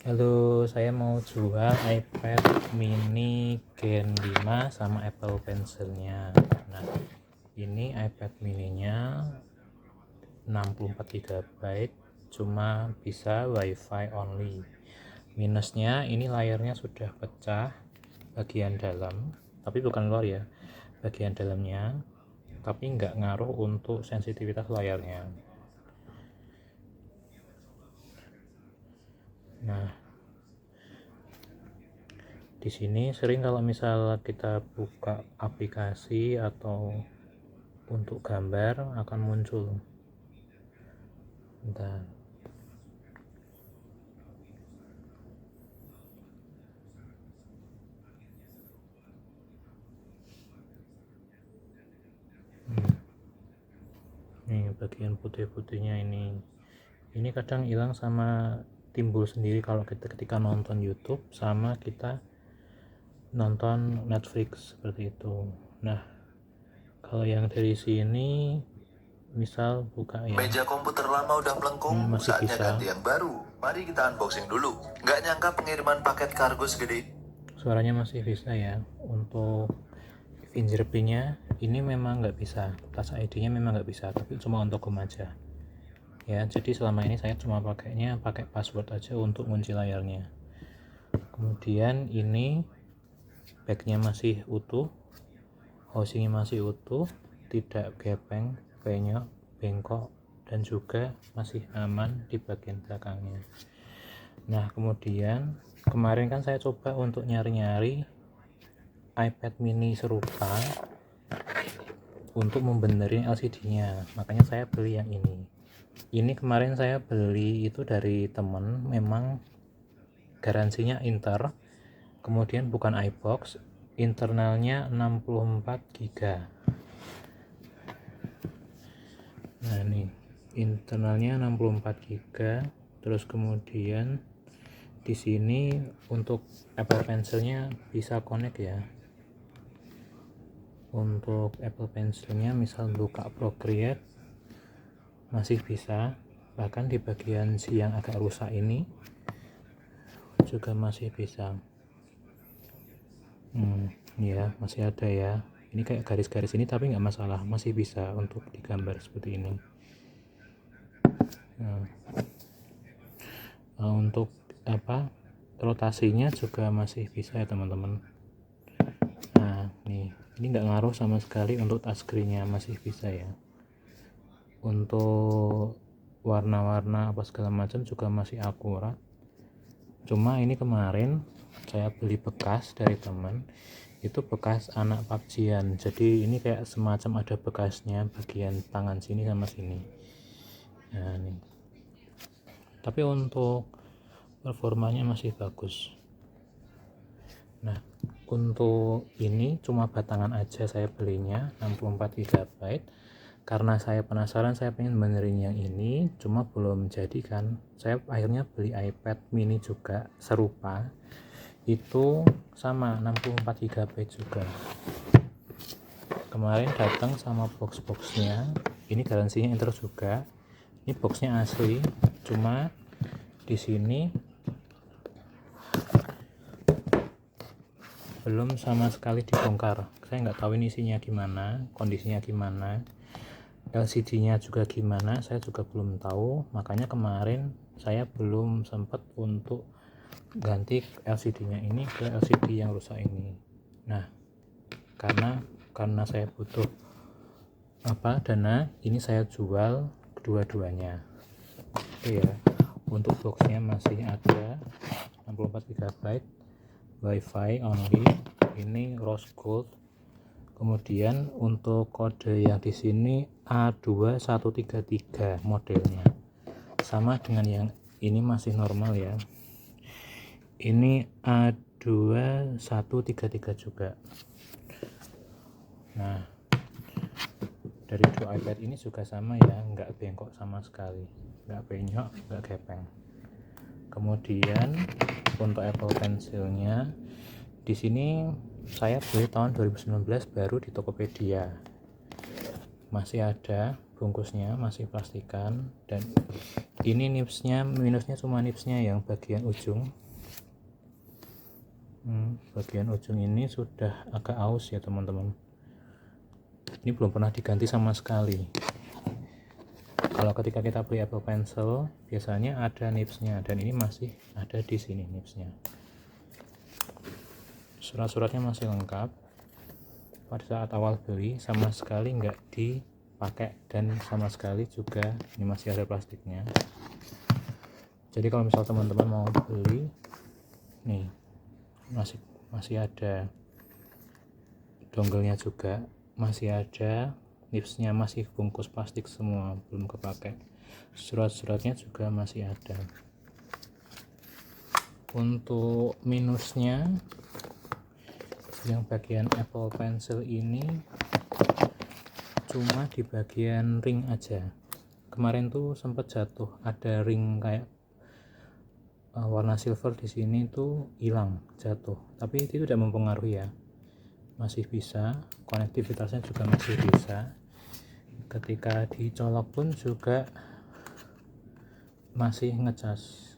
Halo, saya mau jual iPad mini Gen 5 sama Apple Pencil-nya. Nah, ini iPad mininya 64 GB, cuma bisa WiFi only. Minusnya ini layarnya sudah pecah bagian dalam, tapi bukan luar ya, bagian dalamnya, tapi nggak ngaruh untuk sensitivitas layarnya. Nah, di sini sering kalau misalnya kita buka aplikasi atau untuk gambar akan muncul. Bentar. Nih bagian putih-putihnya ini kadang hilang sama timbul sendiri kalau kita ketika nonton YouTube sama kita nonton Netflix seperti itu. Nah, kalau yang dari sini misal buka ya, Meja komputer lama udah melengkung, masih saatnya bisa. ganti yang baru. Mari kita unboxing dulu. Nggak nyangka pengiriman paket kargo segede. Suaranya masih bisa ya. Untuk fingerprint-nya ini memang nggak bisa, Touch ID-nya memang nggak bisa, tapi cuma untuk home aja ya. Jadi selama ini saya cuma pakai password aja untuk kunci layarnya. Kemudian ini backnya masih utuh, housingnya masih utuh, tidak gepeng, penyok, bengkok, dan juga masih aman di bagian belakangnya. Nah, kemudian kemarin kan saya coba untuk nyari-nyari iPad mini serupa untuk membenerin LCD-nya, makanya saya beli yang ini kemarin saya beli itu dari temen, memang garansinya Inter, kemudian bukan iBox, internalnya 64 GB. Nah, nih internalnya 64 GB. Terus kemudian di sini untuk Apple Pencil-nya bisa connect ya. Untuk Apple Pencil-nya misal buka Procreate masih bisa, bahkan di bagian yang agak rusak ini juga masih bisa. Ya masih ada ya, ini kayak garis-garis ini tapi nggak masalah, masih bisa untuk digambar seperti ini. Untuk rotasinya juga masih bisa ya teman-teman. Nah, ini nggak ngaruh sama sekali untuk touchscreen-nya, masih bisa ya. Untuk warna-warna apa segala macam juga masih akurat. Cuma ini kemarin saya beli bekas dari teman, itu bekas anak PUBG-an, jadi ini kayak semacam ada bekasnya bagian tangan sini sama sini. Nah, ini tapi untuk performanya masih bagus. Nah, untuk ini cuma batangan aja saya belinya 64 GB, karena saya penasaran, saya pengen benerin yang ini, cuma belum jadi kan. Saya akhirnya beli iPad mini juga serupa, itu sama 64 GB juga. Kemarin datang sama box-boxnya, ini garansinya Inter juga. Ini boxnya asli, cuma di sini belum sama sekali dibongkar. Saya nggak tahu ini isinya gimana, kondisinya gimana, LCD-nya juga gimana, saya juga belum tahu. Makanya kemarin saya belum sempat untuk ganti LCD-nya ini ke LCD yang rusak ini. Nah, karena saya butuh dana, ini saya jual kedua-duanya. Oke ya. Untuk boxnya masih ada 64 GB, WiFi only, ini rose gold. Kemudian untuk kode yang di sini A2133 modelnya, sama dengan yang ini masih normal ya. Ini A2133 juga. Nah, dari dua iPad ini juga sama ya, nggak bengkok sama sekali, nggak penyok, nggak gepeng. Kemudian untuk Apple Pencil-nya di sini saya beli tahun 2019 baru di Tokopedia, masih ada bungkusnya, masih plastikan, dan Ini nipsnya, minusnya cuma nipsnya yang bagian ujung. Bagian ujung ini sudah agak aus ya teman-teman. Ini belum pernah diganti sama sekali. Kalau ketika kita beli Apple Pencil biasanya ada nipsnya, dan ini masih ada di sini nipsnya. Surat-suratnya masih lengkap. Pada saat awal beli sama sekali nggak dipakai, dan sama sekali juga ini masih ada plastiknya. Jadi kalau misal teman-teman mau beli nih, masih ada dongelnya juga, masih ada nipsnya, masih bungkus plastik semua, belum kepake. Surat-suratnya juga masih ada. Untuk minusnya yang bagian Apple Pencil ini cuma di bagian ring aja. Kemarin tuh sempat jatuh, ada ring kayak warna silver di sini tuh hilang, jatuh, tapi itu tidak mempengaruhi ya, masih bisa, konektivitasnya juga masih bisa, ketika dicolok pun juga masih ngecas.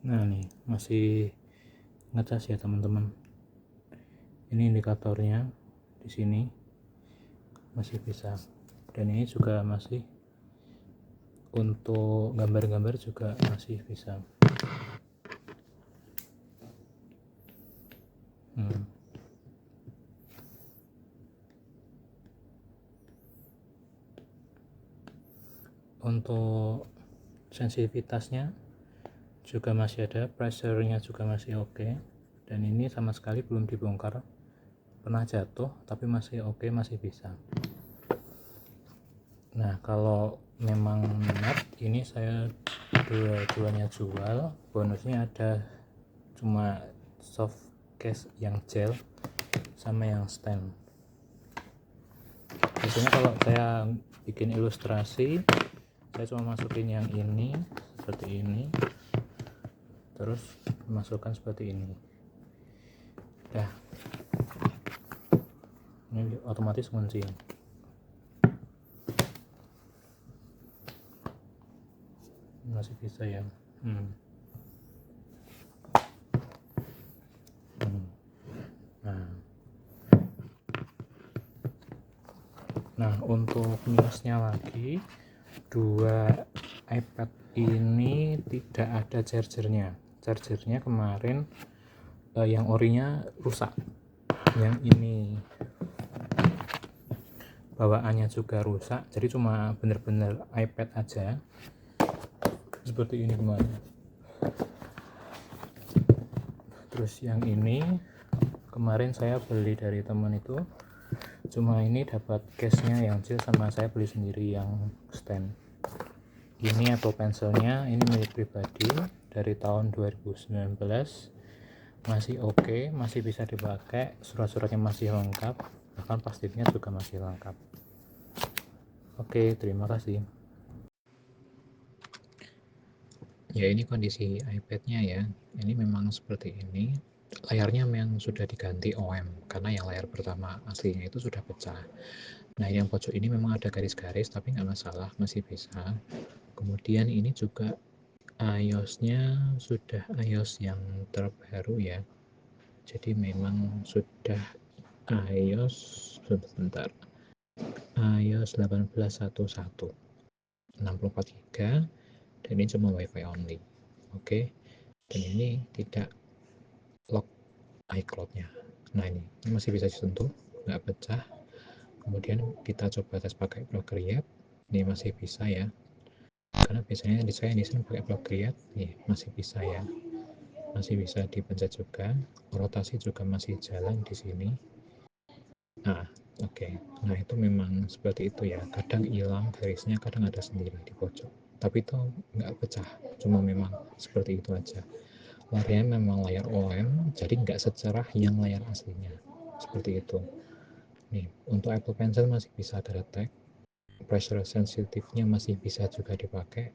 Nah nih masih ngecas ya teman-teman. Ini indikatornya di sini masih bisa, dan ini juga masih untuk gambar-gambar juga masih bisa. Untuk sensitivitasnya juga masih ada, pressure-nya juga masih oke, dan ini sama sekali belum dibongkar, pernah jatuh tapi masih oke, masih bisa. Nah kalau memang minat, ini saya dua-duanya jual. Bonusnya ada cuma soft case yang gel sama yang stand. Biasanya kalau saya bikin ilustrasi, saya cuma masukin yang ini seperti ini, terus masukkan seperti ini. Dah, ini otomatis kunci. Masih bisa ya. Nah untuk minusnya lagi, dua iPad ini tidak ada chargernya kemarin yang orinya rusak, yang ini bawaannya juga rusak, jadi cuma bener-bener iPad aja seperti ini kemarin. Terus yang ini kemarin saya beli dari teman itu, cuma ini dapat case-nya yang gel, sama saya beli sendiri yang stand. Ini Apple Pencilnya, ini milik pribadi dari tahun 2019, masih oke, masih bisa dipakai, surat-suratnya masih lengkap, bahkan plastiknya juga masih lengkap. Oke, terima kasih. Ya ini kondisi iPad-nya ya, ini memang seperti ini. Layarnya memang sudah diganti OM, karena yang layar pertama aslinya itu sudah pecah. Nah yang pojok ini memang ada garis-garis, tapi nggak masalah, masih bisa. Kemudian ini juga iOS-nya sudah iOS yang terbaru ya, jadi memang sudah iOS sebentar, iOS 18.11 64GB, dan ini cuma WiFi only. Oke, dan ini tidak lock iCloud-nya. Nah ini masih bisa disentuh, nggak pecah. Kemudian kita coba tes pakai Procreate, ini masih bisa ya, karena biasanya di saya di sini pakai Procreate, nih masih bisa ya, masih bisa dipencet juga, rotasi juga masih jalan di sini. Nah oke, nah itu memang seperti itu ya, kadang hilang garisnya, kadang ada sendiri di pojok, tapi itu nggak pecah, cuma memang seperti itu aja. Layarnya memang layar OLED, jadi nggak secerah yang layar aslinya, seperti itu. Nih untuk Apple Pencil masih bisa terdetek, pressure sensitifnya masih bisa juga dipakai,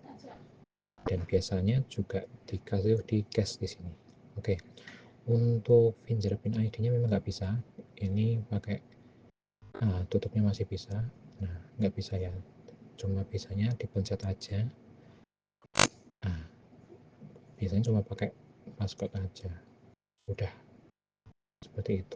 dan biasanya juga dikasih di case di sini. Oke, Untuk fingerprint ID-nya memang nggak bisa, ini pakai tutupnya masih bisa. Nah, nggak bisa ya, cuma bisanya dipencet aja. Nah, biasanya cuma pakai passcode aja, udah seperti itu.